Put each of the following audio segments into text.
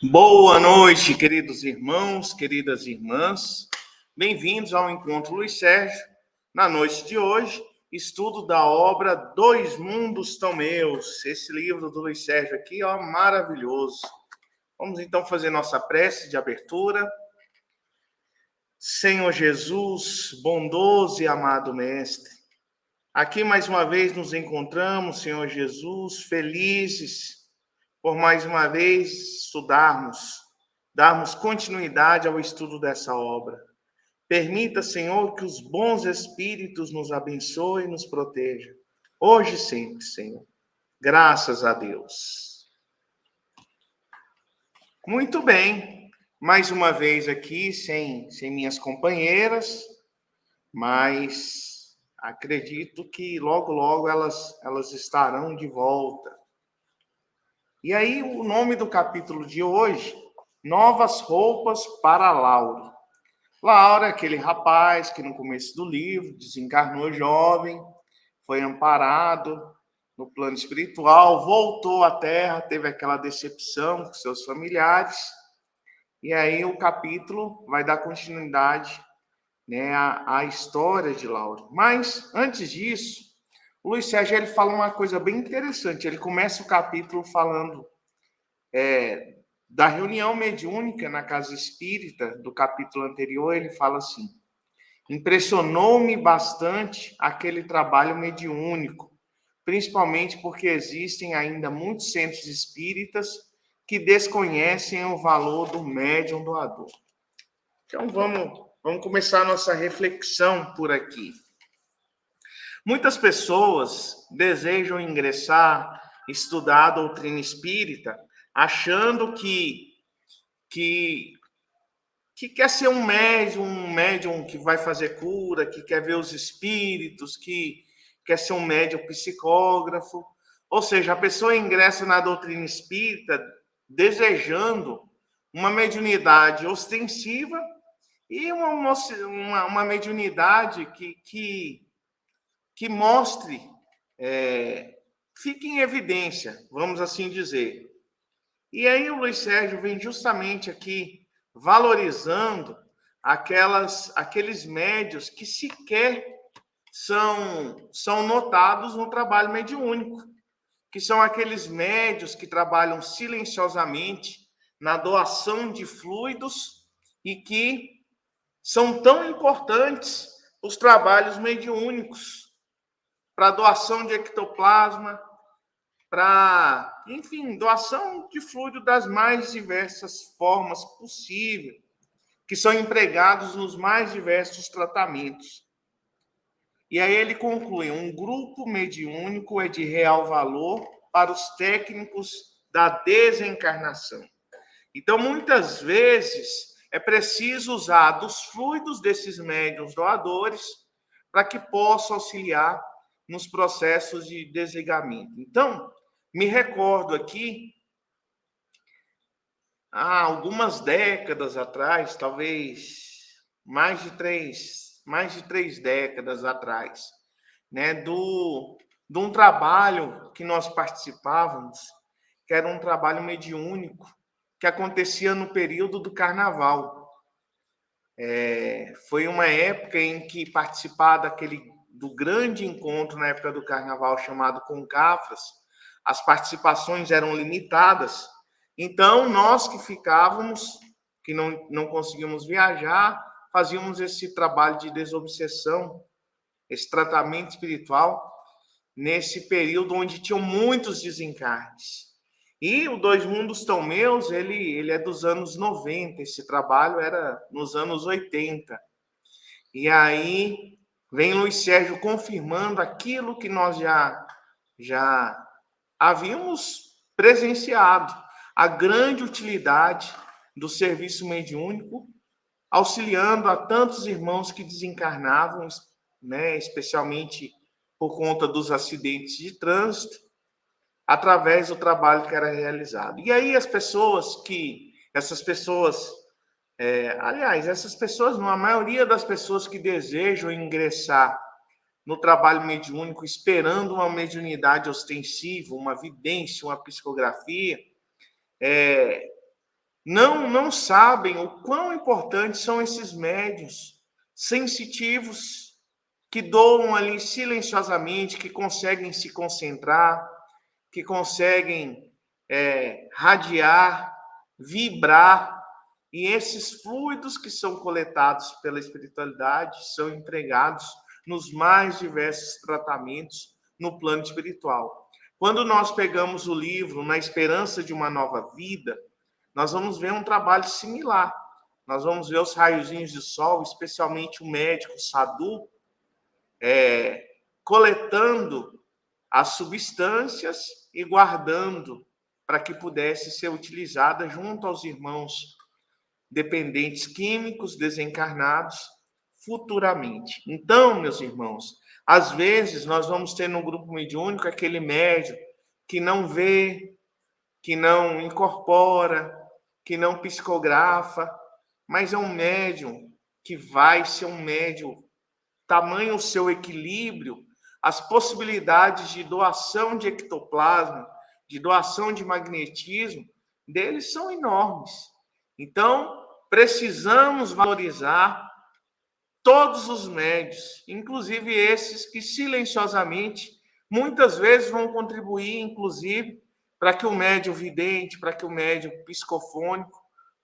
Boa noite, queridos irmãos, queridas irmãs. Bem-vindos ao Encontro Luiz Sérgio. Na noite de hoje, estudo da obra Dois Mundos Tão Meus. Esse livro do Luiz Sérgio aqui, ó, maravilhoso. Vamos então fazer nossa prece de abertura. Senhor Jesus, bondoso e amado Mestre, aqui mais uma vez nos encontramos, Senhor Jesus, felizes por mais uma vez darmos continuidade ao estudo dessa obra. Permita, Senhor, que os bons espíritos nos abençoem e nos protejam, hoje e sempre, Senhor. Graças a Deus. Muito bem, mais uma vez aqui, sem minhas companheiras, mas acredito que logo elas estarão de volta. E aí, o nome do capítulo de hoje, Novas Roupas para Lauro. Lauro é aquele rapaz que no começo do livro desencarnou jovem, foi amparado no plano espiritual, voltou à Terra, teve aquela decepção com seus familiares, e aí o capítulo vai dar continuidade, né, à história de Lauro. Mas, antes disso, o Luiz Sérgio ele fala uma coisa bem interessante. Ele começa o capítulo falando da reunião mediúnica na casa espírita, do capítulo anterior. Ele fala assim: impressionou-me bastante aquele trabalho mediúnico, principalmente porque existem ainda muitos centros espíritas que desconhecem o valor do médium doador. Então, vamos começar a nossa reflexão por aqui. Muitas pessoas desejam ingressar, estudar a doutrina espírita, achando que quer ser um médium que vai fazer cura, que quer ver os espíritos, que quer ser um médium psicógrafo. Ou seja, a pessoa ingressa na doutrina espírita desejando uma mediunidade ostensiva e uma mediunidade que mostre, fique em evidência, vamos assim dizer. E aí o Luiz Sérgio vem justamente aqui valorizando aqueles médios que sequer são notados no trabalho mediúnico, que são aqueles médios que trabalham silenciosamente na doação de fluidos e que são tão importantes os trabalhos mediúnicos para doação de ectoplasma, para, enfim, doação de fluido das mais diversas formas possíveis, que são empregados nos mais diversos tratamentos. E aí ele conclui: um grupo mediúnico é de real valor para os técnicos da desencarnação. Então, muitas vezes, é preciso usar dos fluidos desses médiuns doadores para que possa auxiliar nos processos de desligamento. Então, me recordo aqui, há algumas décadas atrás, talvez mais de três décadas atrás, né, de um trabalho que nós participávamos, que era um trabalho mediúnico, que acontecia no período do carnaval. Foi uma época em que participar do grande encontro na época do carnaval chamado Concafras, as participações eram limitadas. Então, nós que ficávamos, que não conseguíamos viajar, fazíamos esse trabalho de desobsessão, esse tratamento espiritual, nesse período onde tinham muitos desencarnes. E o Dois Mundos Tão Meus, ele é dos anos 90, esse trabalho era nos anos 80. E aí vem Luiz Sérgio confirmando aquilo que nós já havíamos presenciado, a grande utilidade do serviço mediúnico, auxiliando a tantos irmãos que desencarnavam, né, especialmente por conta dos acidentes de trânsito, através do trabalho que era realizado. E aí essas pessoas, não, a maioria das pessoas que desejam ingressar no trabalho mediúnico, esperando uma mediunidade ostensiva, uma vidência, uma psicografia, não sabem o quão importantes são esses médiuns sensitivos que doam ali silenciosamente, que conseguem se concentrar, que conseguem radiar, vibrar, e esses fluidos que são coletados pela espiritualidade são empregados nos mais diversos tratamentos no plano espiritual. Quando nós pegamos o livro Na Esperança de uma Nova Vida, nós vamos ver um trabalho similar. Nós vamos ver os raiozinhos de sol, especialmente o médico Sadhu, coletando as substâncias e guardando para que pudesse ser utilizada junto aos irmãos dependentes químicos desencarnados futuramente. Então, meus irmãos, às vezes nós vamos ter no grupo mediúnico aquele médium que não vê, que não incorpora, que não psicografa, mas é um médium que vai ser um médium, tamanho o seu equilíbrio, as possibilidades de doação de ectoplasma, de doação de magnetismo, deles são enormes. Então, precisamos valorizar todos os médios, inclusive esses que silenciosamente, muitas vezes vão contribuir, inclusive, para que o médium vidente, para que o médium psicofônico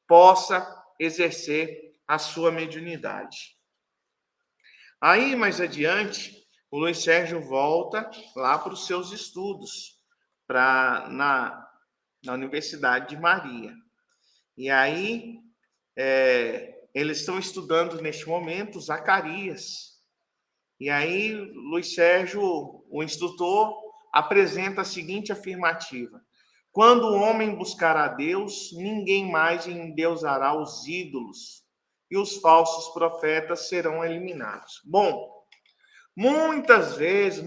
possa exercer a sua mediunidade. Aí, mais adiante, o Luiz Sérgio volta lá para os seus estudos, na Universidade de Maria. E aí, eles estão estudando, neste momento, Zacarias. E aí, Luiz Sérgio, o instrutor, apresenta a seguinte afirmativa: quando o homem buscar a Deus, ninguém mais endeusará os ídolos, e os falsos profetas serão eliminados. Bom, muitas e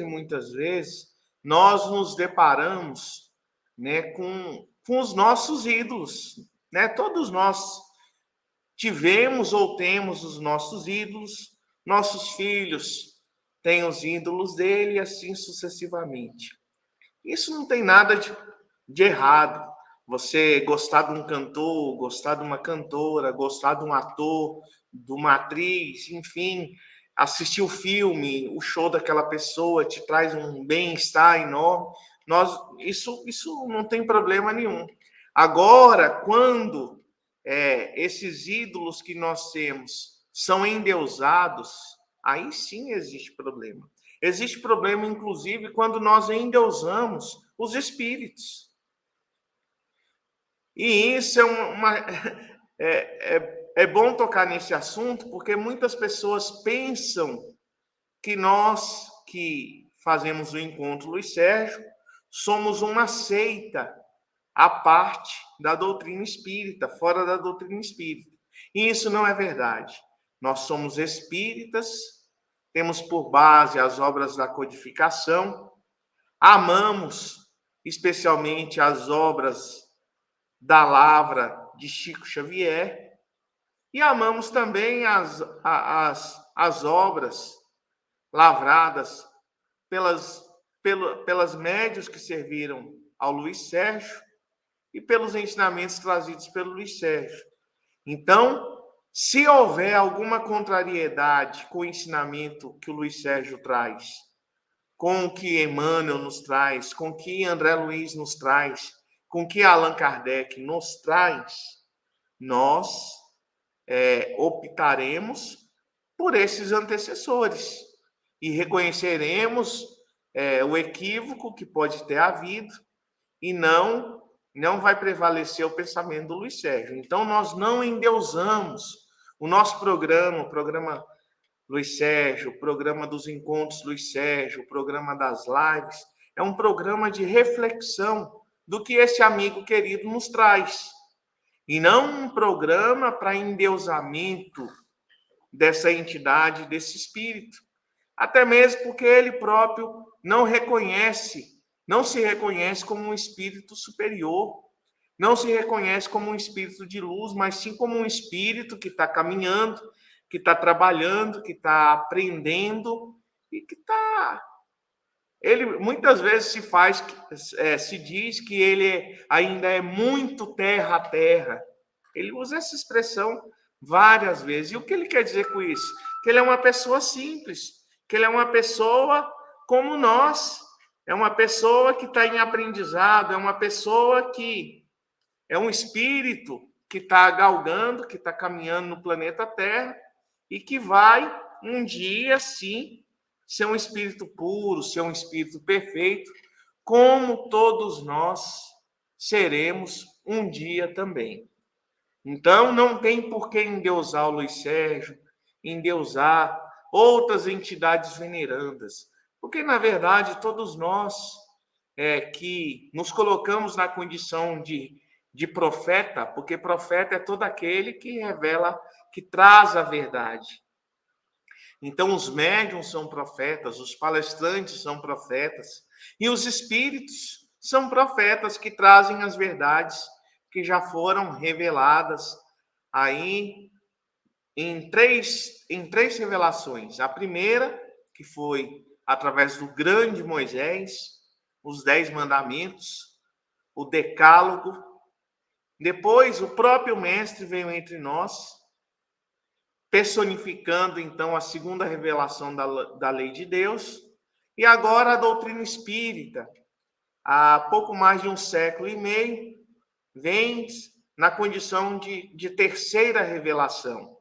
muitas vezes, nós nos deparamos, né, com os nossos ídolos, né? Todos nós tivemos ou temos os nossos ídolos, nossos filhos têm os ídolos dele, e assim sucessivamente. Isso não tem nada de errado. Você gostar de um cantor, gostar de uma cantora, gostar de um ator, de uma atriz, enfim, assistir o filme, o show daquela pessoa te traz um bem-estar enorme. Isso não tem problema nenhum. Agora, quando esses ídolos que nós temos são endeusados, aí sim existe problema. Existe problema, inclusive, quando nós endeusamos os espíritos. E isso é bom tocar nesse assunto, porque muitas pessoas pensam que nós que fazemos o encontro Luiz Sérgio somos uma seita à parte da doutrina espírita, fora da doutrina espírita. E isso não é verdade. Nós somos espíritas, temos por base as obras da codificação, amamos especialmente as obras da Lavra de Chico Xavier e amamos também as obras lavradas pelas médios que serviram ao Luiz Sérgio e pelos ensinamentos trazidos pelo Luiz Sérgio. Então, se houver alguma contrariedade com o ensinamento que o Luiz Sérgio traz, com o que Emmanuel nos traz, com o que André Luiz nos traz, com o que Allan Kardec nos traz, nós optaremos por esses antecessores e reconheceremos o equívoco que pode ter havido e não vai prevalecer o pensamento do Luiz Sérgio. Então, nós não endeusamos o nosso programa, o programa Luiz Sérgio, o programa dos encontros Luiz Sérgio, o programa das lives, é um programa de reflexão do que esse amigo querido nos traz. E não um programa para endeusamento dessa entidade, desse espírito. Até mesmo porque ele próprio não se reconhece como um espírito superior, não se reconhece como um espírito de luz, mas sim como um espírito que está caminhando, que está trabalhando, que está aprendendo e que está ele muitas vezes se diz que ele ainda é muito terra a terra. Ele usa essa expressão várias vezes. E o que ele quer dizer com isso? Que ele é uma pessoa simples, que ele é uma pessoa como nós, é uma pessoa que está em aprendizado, é uma pessoa que é um espírito que está galgando, que está caminhando no planeta Terra e que vai um dia, sim, ser um espírito puro, ser um espírito perfeito, como todos nós seremos um dia também. Então, não tem por que endeusar o Luiz Sérgio, endeusar outras entidades venerandas, porque, na verdade, todos nós que nos colocamos na condição de profeta, porque profeta é todo aquele que revela, que traz a verdade. Então, os médiuns são profetas, os palestrantes são profetas, e os espíritos são profetas que trazem as verdades que já foram reveladas aí em três revelações. A primeira, que foi através do grande Moisés, os 10 mandamentos, o decálogo. Depois, o próprio mestre veio entre nós, personificando, então, a segunda revelação da lei de Deus. E agora a doutrina espírita, há pouco mais de um século e meio, vem na condição de terceira revelação.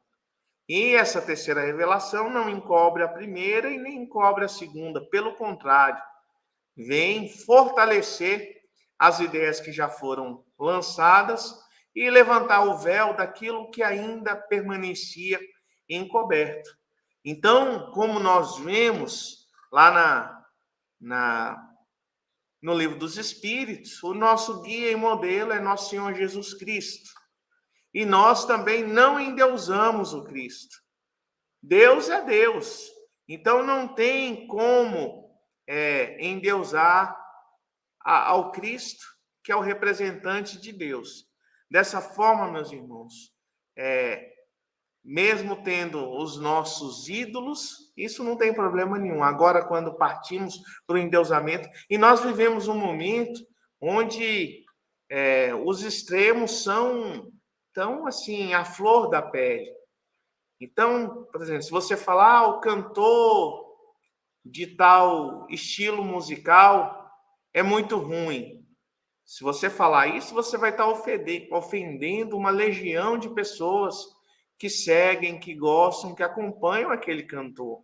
E essa terceira revelação não encobre a primeira e nem encobre a segunda, pelo contrário, vem fortalecer as ideias que já foram lançadas e levantar o véu daquilo que ainda permanecia encoberto. Então, como nós vemos lá no Livro dos Espíritos, o nosso guia e modelo é nosso Senhor Jesus Cristo. E nós também não endeusamos o Cristo. Deus é Deus. Então, não tem como endeusar ao Cristo, que é o representante de Deus. Dessa forma, meus irmãos, mesmo tendo os nossos ídolos, isso não tem problema nenhum. Agora, quando partimos para o endeusamento, e nós vivemos um momento onde os extremos são tão assim, a flor da pele. Então, por exemplo, se você falar o cantor de tal estilo musical é muito ruim. Se você falar isso, você vai estar ofendendo uma legião de pessoas que seguem, que gostam, que acompanham aquele cantor.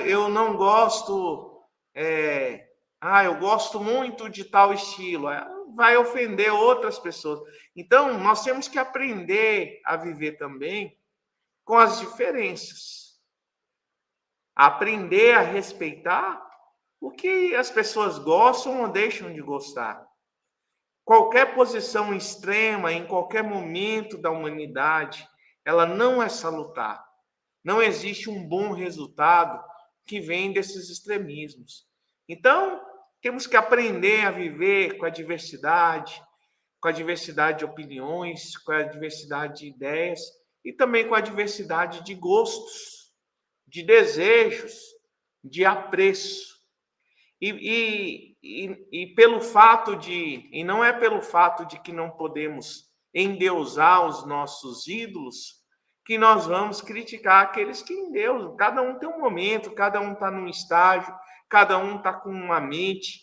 Eu não gosto, eu gosto muito de tal estilo. Vai ofender outras pessoas. Então, nós temos que aprender a viver também com as diferenças. Aprender a respeitar o que as pessoas gostam ou deixam de gostar. Qualquer posição extrema, em qualquer momento da humanidade, ela não é salutar. Não existe um bom resultado que vem desses extremismos. Então, temos que aprender a viver com a diversidade de opiniões, com a diversidade de ideias e também com a diversidade de gostos, de desejos, de apreço. E pelo fato e não é pelo fato de que não podemos endeusar os nossos ídolos, que nós vamos criticar aqueles que endeusam. Cada um tem um momento, cada um está num estágio, cada um está com uma mente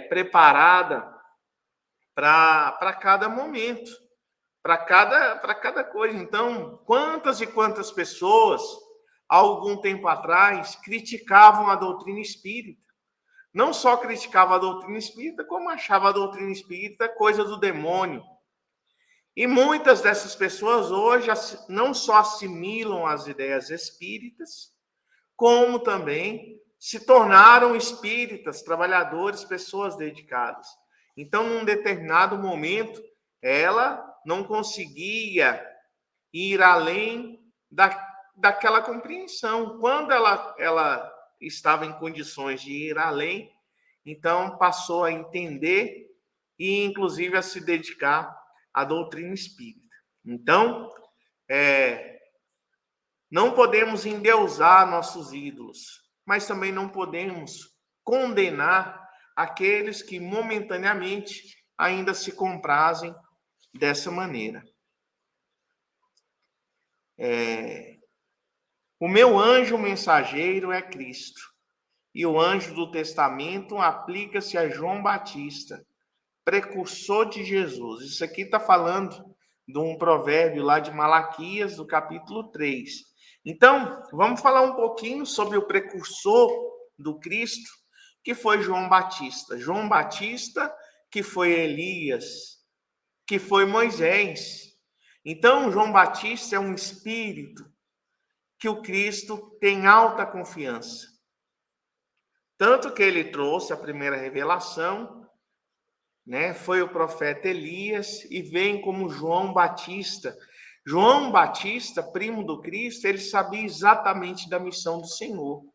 preparada para cada momento, para cada coisa. Então, quantas e quantas pessoas, há algum tempo atrás, criticavam a doutrina espírita. Não só criticava a doutrina espírita, como achava a doutrina espírita coisa do demônio. E muitas dessas pessoas hoje não só assimilam as ideias espíritas, como também se tornaram espíritas, trabalhadores, pessoas dedicadas. Então, num determinado momento, ela não conseguia ir além daquela compreensão. Quando ela estava em condições de ir além, então passou a entender e, inclusive, a se dedicar à doutrina espírita. Então, não podemos endeusar nossos ídolos, mas também não podemos condenar aqueles que momentaneamente ainda se comprazem dessa maneira. O meu anjo mensageiro é Cristo, e o anjo do testamento aplica-se a João Batista, precursor de Jesus. Isso aqui está falando de um provérbio lá de Malaquias, do capítulo 3. Então, vamos falar um pouquinho sobre o precursor do Cristo, que foi João Batista. João Batista, que foi Elias, que foi Moisés. Então, João Batista é um espírito que o Cristo tem alta confiança. Tanto que ele trouxe a primeira revelação, né? Foi o profeta Elias e vem como João Batista. João Batista, primo do Cristo, ele sabia exatamente da missão do Senhor.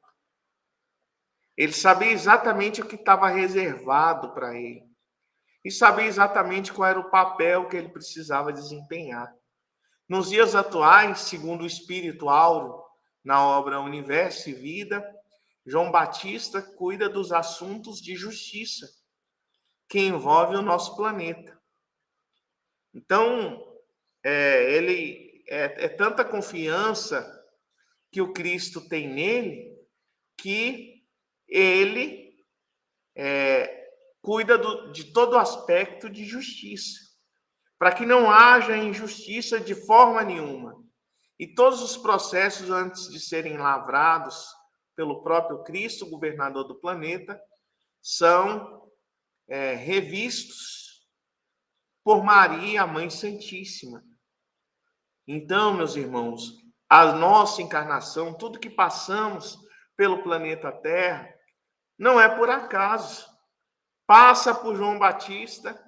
Ele sabia exatamente o que estava reservado para ele. E sabia exatamente qual era o papel que ele precisava desempenhar. Nos dias atuais, segundo o Espírito Áureo, na obra Universo e Vida, João Batista cuida dos assuntos de justiça que envolvem o nosso planeta. Então, ele é tanta confiança que o Cristo tem nele, que ele cuida de todo aspecto de justiça, para que não haja injustiça de forma nenhuma. E todos os processos, antes de serem lavrados pelo próprio Cristo, governador do planeta, são revistos por Maria, a Mãe Santíssima. Então, meus irmãos, a nossa encarnação, tudo que passamos pelo planeta Terra, não é por acaso. Passa por João Batista,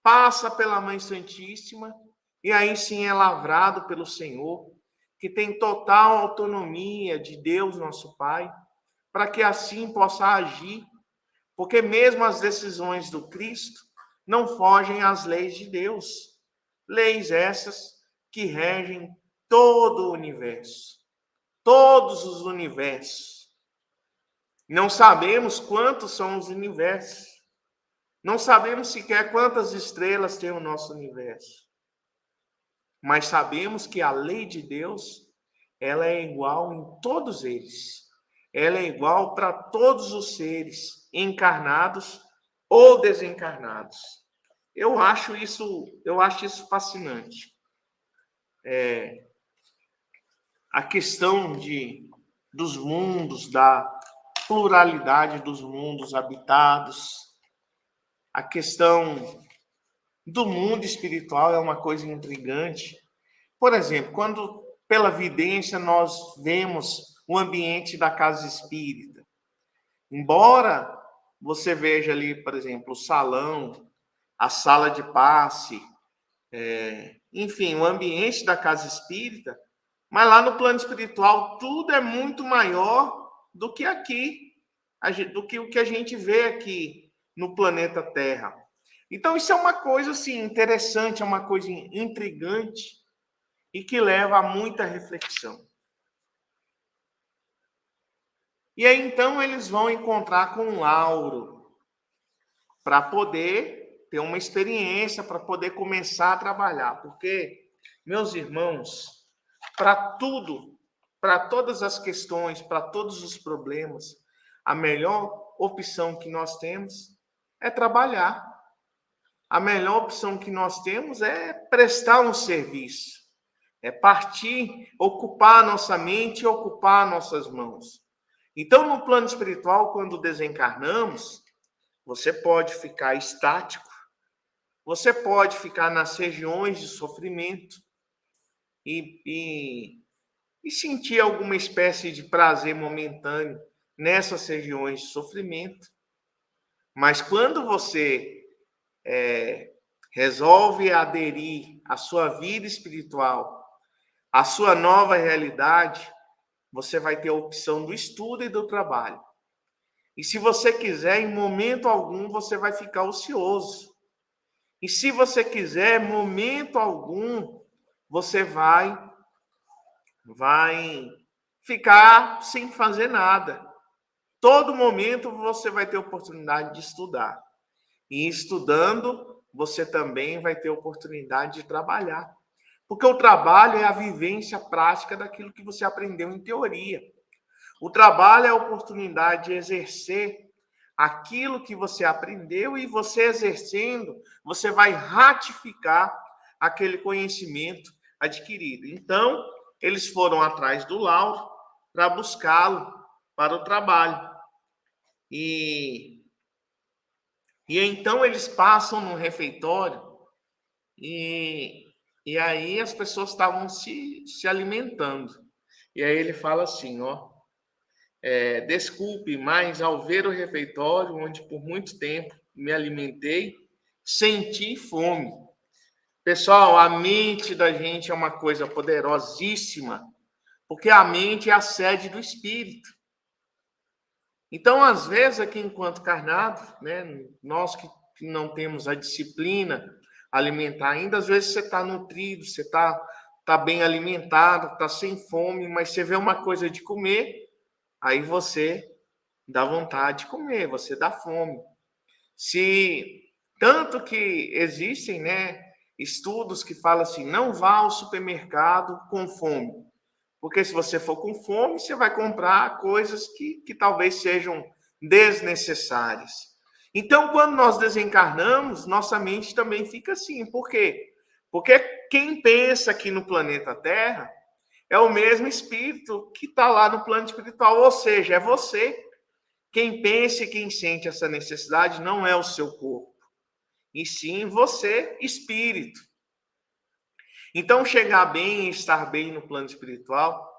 passa pela Mãe Santíssima, e aí sim é lavrado pelo Senhor, que tem total autonomia de Deus, nosso Pai, para que assim possa agir, porque mesmo as decisões do Cristo não fogem às leis de Deus, leis essas que regem todo o universo, todos os universos. Não sabemos quantos são os universos, não sabemos sequer quantas estrelas tem o nosso universo, mas sabemos que a lei de Deus, ela é igual em todos eles. Ela é igual para todos os seres, encarnados ou desencarnados. Eu acho isso fascinante. A questão dos mundos, da pluralidade dos mundos habitados, a questão do mundo espiritual é uma coisa intrigante. Por exemplo, quando pela vidência nós vemos o ambiente da casa espírita, embora você veja ali, por exemplo, o salão, a sala de passe, enfim, o ambiente da casa espírita, mas lá no plano espiritual tudo é muito maior do que aqui, do que o que a gente vê aqui no planeta Terra. Então isso é uma coisa assim interessante, é uma coisa intrigante e que leva a muita reflexão. E aí então eles vão encontrar com Lauro para poder ter uma experiência, para poder começar a trabalhar, porque, meus irmãos, para tudo, para todas as questões, para todos os problemas, a melhor opção que nós temos é trabalhar. A melhor opção que nós temos é prestar um serviço, é partir, ocupar a nossa mente e ocupar nossas mãos. Então, no plano espiritual, quando desencarnamos, você pode ficar estático, você pode ficar nas regiões de sofrimento e sentir alguma espécie de prazer momentâneo nessas regiões de sofrimento. Mas quando você resolve aderir à sua vida espiritual, à sua nova realidade, você vai ter a opção do estudo e do trabalho. E se você quiser, em momento algum, você vai ficar ocioso. E se você quiser, em momento algum, você vai ficar sem fazer nada. todo momento você vai ter oportunidade de estudar. E estudando, você também vai ter oportunidade de trabalhar. Porque o trabalho é a vivência prática daquilo que você aprendeu em teoria. O trabalho é a oportunidade de exercer aquilo que você aprendeu e você exercendo, você vai ratificar aquele conhecimento adquirido. Então, eles foram atrás do Lauro para buscá-lo para o trabalho. E então eles passam no refeitório e aí as pessoas estavam se alimentando. E aí ele fala assim, ó, desculpe, mas ao ver o refeitório, onde por muito tempo me alimentei, senti fome. Pessoal, a mente da gente é uma coisa poderosíssima, porque a mente é a sede do espírito. Então, às vezes, aqui enquanto carnado, né, nós que não temos a disciplina alimentar ainda, às vezes você está nutrido, você tá bem alimentado, está sem fome, mas você vê uma coisa de comer, aí você dá vontade de comer, você dá fome. Se tanto que existem, né, estudos que falam assim, não vá ao supermercado com fome. Porque se você for com fome, você vai comprar coisas que talvez sejam desnecessárias. Então, quando nós desencarnamos, nossa mente também fica assim. Por quê? Porque quem pensa aqui no planeta Terra é o mesmo espírito que está lá no plano espiritual. Ou seja, é você. Quem pensa e quem sente essa necessidade não é o seu corpo, e sim você, espírito. Então, chegar bem e estar bem no plano espiritual,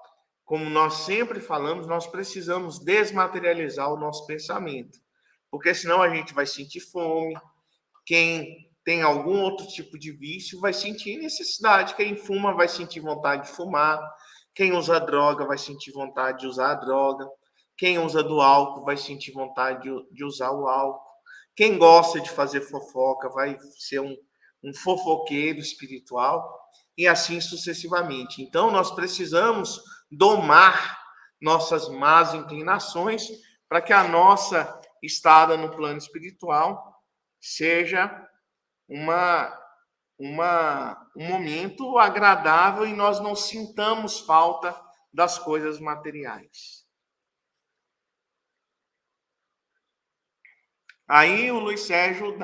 como nós sempre falamos, nós precisamos desmaterializar o nosso pensamento, porque senão a gente vai sentir fome. Quem tem algum outro tipo de vício vai sentir necessidade. Quem fuma vai sentir vontade de fumar. Quem usa droga vai sentir vontade de usar a droga. Quem usa do álcool vai sentir vontade de usar o álcool. Quem gosta de fazer fofoca vai ser um fofoqueiro espiritual e assim sucessivamente. Então, nós precisamos domar nossas más inclinações para que a nossa estada no plano espiritual seja um momento agradável e nós não sintamos falta das coisas materiais. Aí o Luiz Sérgio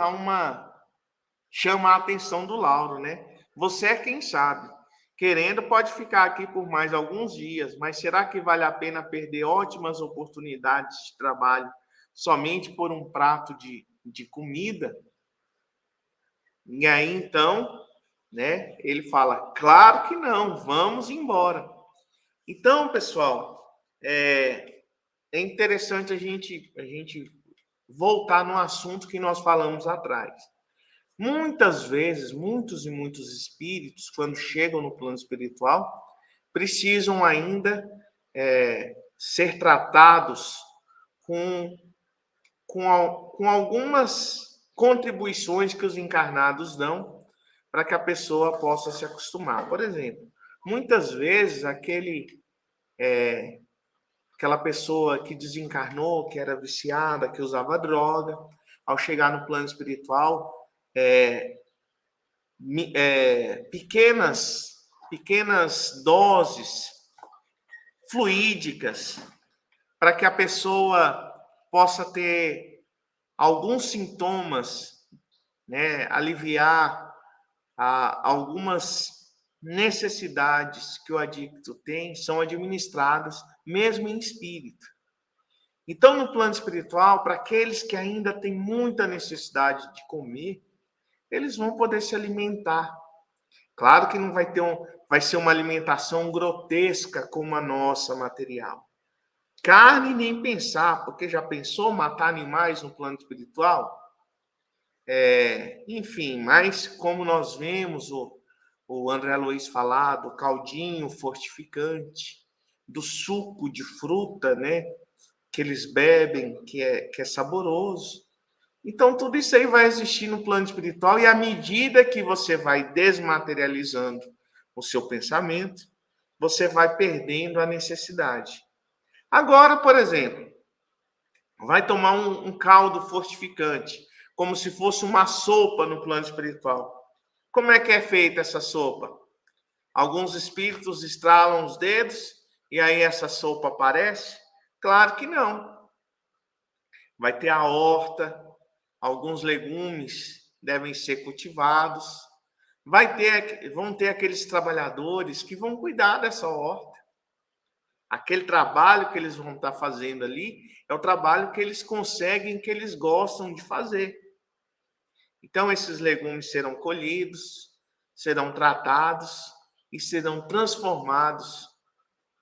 chama a atenção do Lauro, né? Você é quem sabe. Querendo, pode ficar aqui por mais alguns dias, mas será que vale a pena perder ótimas oportunidades de trabalho somente por um prato de comida? E aí, então, né, ele fala, claro que não, vamos embora. Então, pessoal, é interessante a gente voltar no assunto que nós falamos atrás. Muitas vezes, muitos e muitos espíritos, quando chegam no plano espiritual, precisam ainda ser tratados com algumas contribuições que os encarnados dão para que a pessoa possa se acostumar. Por exemplo, muitas vezes aquela pessoa que desencarnou, que era viciada, que usava droga, ao chegar no plano espiritual, pequenas doses fluídicas para que a pessoa possa ter alguns sintomas, né, aliviar algumas necessidades que o adicto tem, são administradas mesmo em espírito. Então, no plano espiritual, para aqueles que ainda têm muita necessidade de comer, eles vão poder se alimentar. Claro que não vai ser uma alimentação grotesca como a nossa material. Carne nem pensar, porque já pensou matar animais no plano espiritual? Enfim, mas como nós vemos o André Luiz falar do caldinho fortificante, do suco de fruta, né, que eles bebem, que é saboroso. Então, tudo isso aí vai existir no plano espiritual e à medida que você vai desmaterializando o seu pensamento, você vai perdendo a necessidade. Agora, por exemplo, vai tomar um caldo fortificante, como se fosse uma sopa no plano espiritual. Como é que é feita essa sopa? Alguns espíritos estralam os dedos e aí essa sopa aparece? Claro que não. Vai ter a horta, alguns legumes devem ser cultivados, vão ter aqueles trabalhadores que vão cuidar dessa horta. Aquele trabalho que eles vão estar fazendo ali é o trabalho que eles conseguem, que eles gostam de fazer. Então, esses legumes serão colhidos, serão tratados e serão transformados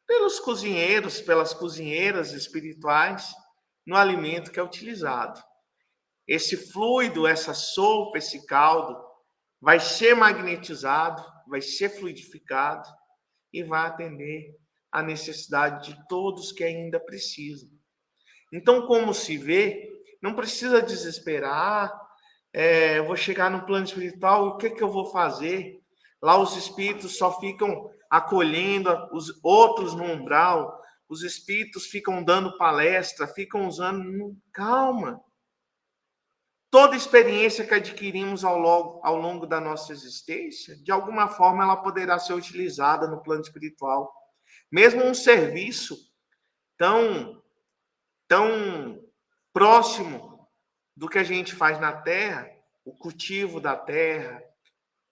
pelos cozinheiros, pelas cozinheiras espirituais, no alimento que é utilizado. Esse fluido, essa sopa, esse caldo, vai ser magnetizado, vai ser fluidificado e vai atender à necessidade de todos que ainda precisam. Então, como se vê, não precisa desesperar. Eu vou chegar no plano espiritual, o que eu vou fazer? Lá os espíritos só ficam acolhendo os outros no umbral, os espíritos ficam dando palestra, ficam usando. Calma. Toda experiência que adquirimos ao longo da nossa existência, de alguma forma ela poderá ser utilizada no plano espiritual. Mesmo um serviço tão próximo do que a gente faz na terra, o cultivo da terra,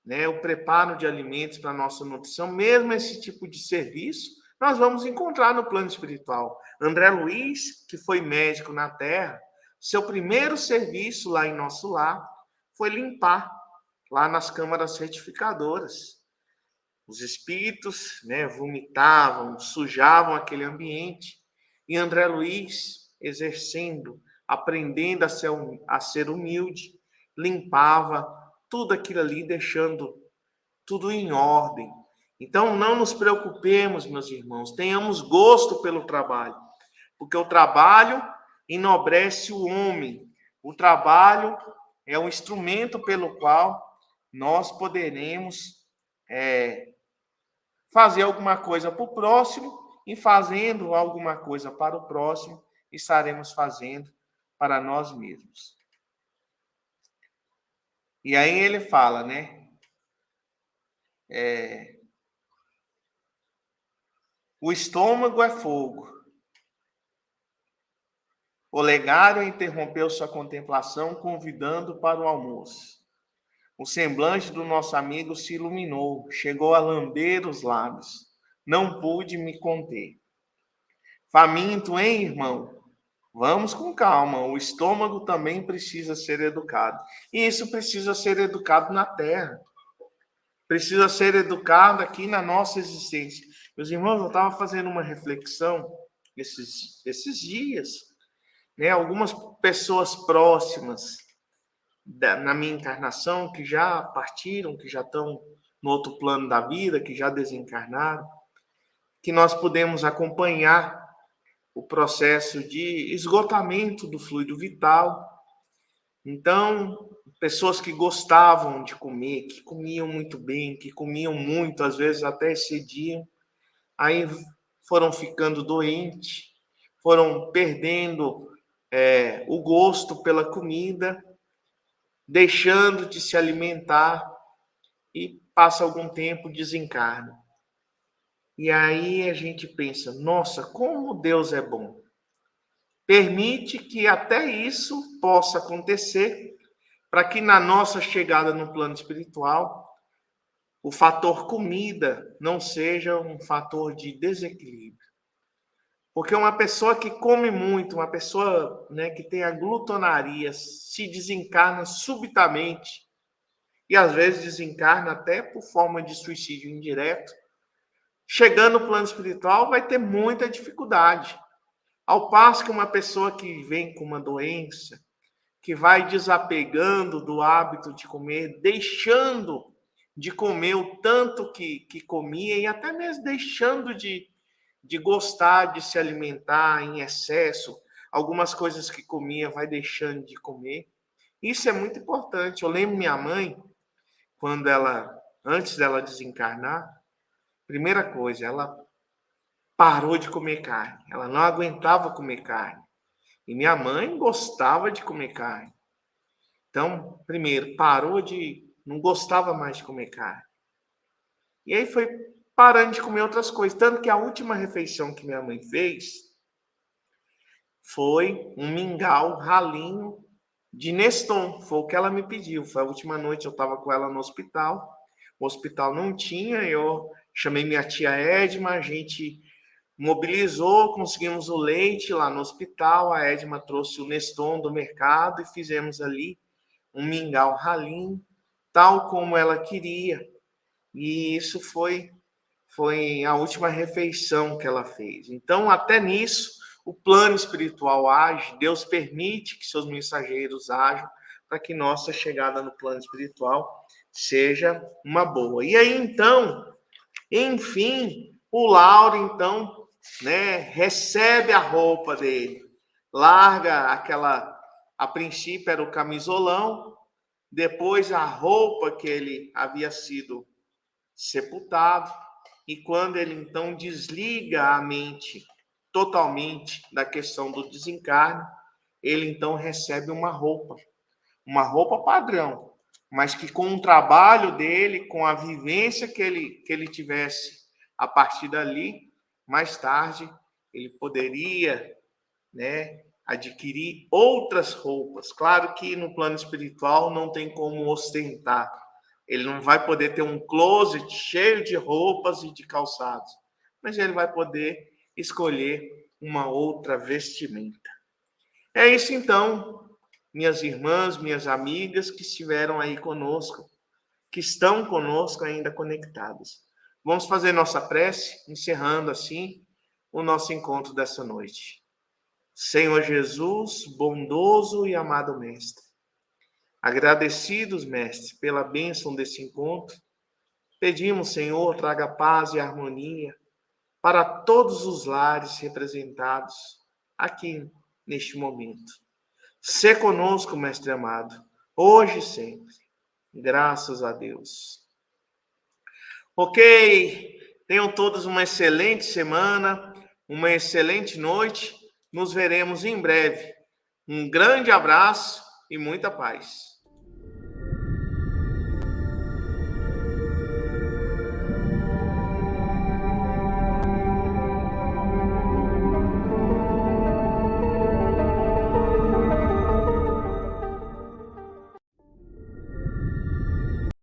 né, o preparo de alimentos para a nossa nutrição, mesmo esse tipo de serviço, nós vamos encontrar no plano espiritual. André Luiz, que foi médico na terra, seu primeiro serviço lá em nosso lar foi limpar lá nas câmaras certificadoras. Os espíritos, né, vomitavam, sujavam aquele ambiente. E André Luiz, exercendo, aprendendo a ser humilde, limpava tudo aquilo ali, deixando tudo em ordem. Então, não nos preocupemos, meus irmãos, tenhamos gosto pelo trabalho, porque o trabalho enobrece o homem. O trabalho é um instrumento pelo qual nós poderemos fazer alguma coisa para o próximo, e fazendo alguma coisa para o próximo, estaremos fazendo para nós mesmos. E aí ele fala, né? O estômago é fogo. O legário interrompeu sua contemplação, convidando para o almoço. O semblante do nosso amigo se iluminou, chegou a lamber os lábios. Não pude me conter. Faminto, hein, irmão? Vamos com calma, o estômago também precisa ser educado. E isso precisa ser educado na terra. Precisa ser educado aqui na nossa existência. Meus irmãos, eu estava fazendo uma reflexão esses dias, né? Algumas pessoas próximas na minha encarnação, que já partiram, que já estão no outro plano da vida, que já desencarnaram, que nós podemos acompanhar o processo de esgotamento do fluido vital. Então, pessoas que gostavam de comer, que comiam muito bem, que comiam muito, às vezes até excediam, aí foram ficando doentes, foram perdendo o gosto pela comida, deixando de se alimentar e passa algum tempo, desencarna. E aí a gente pensa, nossa, como Deus é bom. Permite que até isso possa acontecer, para que na nossa chegada no plano espiritual, o fator comida não seja um fator de desequilíbrio. Porque uma pessoa que come muito, uma pessoa, né, que tem a glutonaria, se desencarna subitamente, e às vezes desencarna até por forma de suicídio indireto, chegando no plano espiritual vai ter muita dificuldade. Ao passo que uma pessoa que vem com uma doença, que vai desapegando do hábito de comer, deixando de comer o tanto que comia e até mesmo deixando de gostar de se alimentar em excesso, algumas coisas que comia vai deixando de comer. Isso é muito importante. Eu lembro minha mãe, quando antes dela desencarnar, primeira coisa, ela parou de comer carne. Ela não aguentava comer carne. E minha mãe gostava de comer carne. Então, primeiro, não gostava mais de comer carne. E aí foi parando de comer outras coisas. Tanto que a última refeição que minha mãe fez foi um mingau ralinho de Neston. Foi o que ela me pediu. Foi a última noite, eu estava com ela no hospital. O hospital não tinha, eu chamei minha tia Edma, a gente mobilizou, conseguimos o leite lá no hospital. A Edma trouxe o Neston do mercado e fizemos ali um mingau ralinho, tal como ela queria. E isso foi a última refeição que ela fez. Então, até nisso, o plano espiritual age, Deus permite que seus mensageiros ajam para que nossa chegada no plano espiritual seja uma boa. E aí, então, enfim, o Lauro, então, né, recebe a roupa dele, larga aquela, a princípio era o camisolão, depois a roupa que ele havia sido sepultado, e quando ele então desliga a mente totalmente da questão do desencarne, ele então recebe uma roupa padrão, mas que com o trabalho dele, com a vivência que ele tivesse a partir dali, mais tarde ele poderia, né, adquirir outras roupas. Claro que no plano espiritual não tem como ostentar. Ele não vai poder ter um closet cheio de roupas e de calçados, mas ele vai poder escolher uma outra vestimenta. É isso então, minhas irmãs, minhas amigas que estiveram aí conosco, que estão conosco ainda conectadas. Vamos fazer nossa prece, encerrando assim o nosso encontro dessa noite. Senhor Jesus, bondoso e amado Mestre, agradecidos, Mestre, pela bênção desse encontro, pedimos, Senhor, traga paz e harmonia para todos os lares representados aqui neste momento. Sê conosco, Mestre amado, hoje e sempre. Graças a Deus. Ok, tenham todos uma excelente semana, uma excelente noite. Nos veremos em breve. Um grande abraço e muita paz.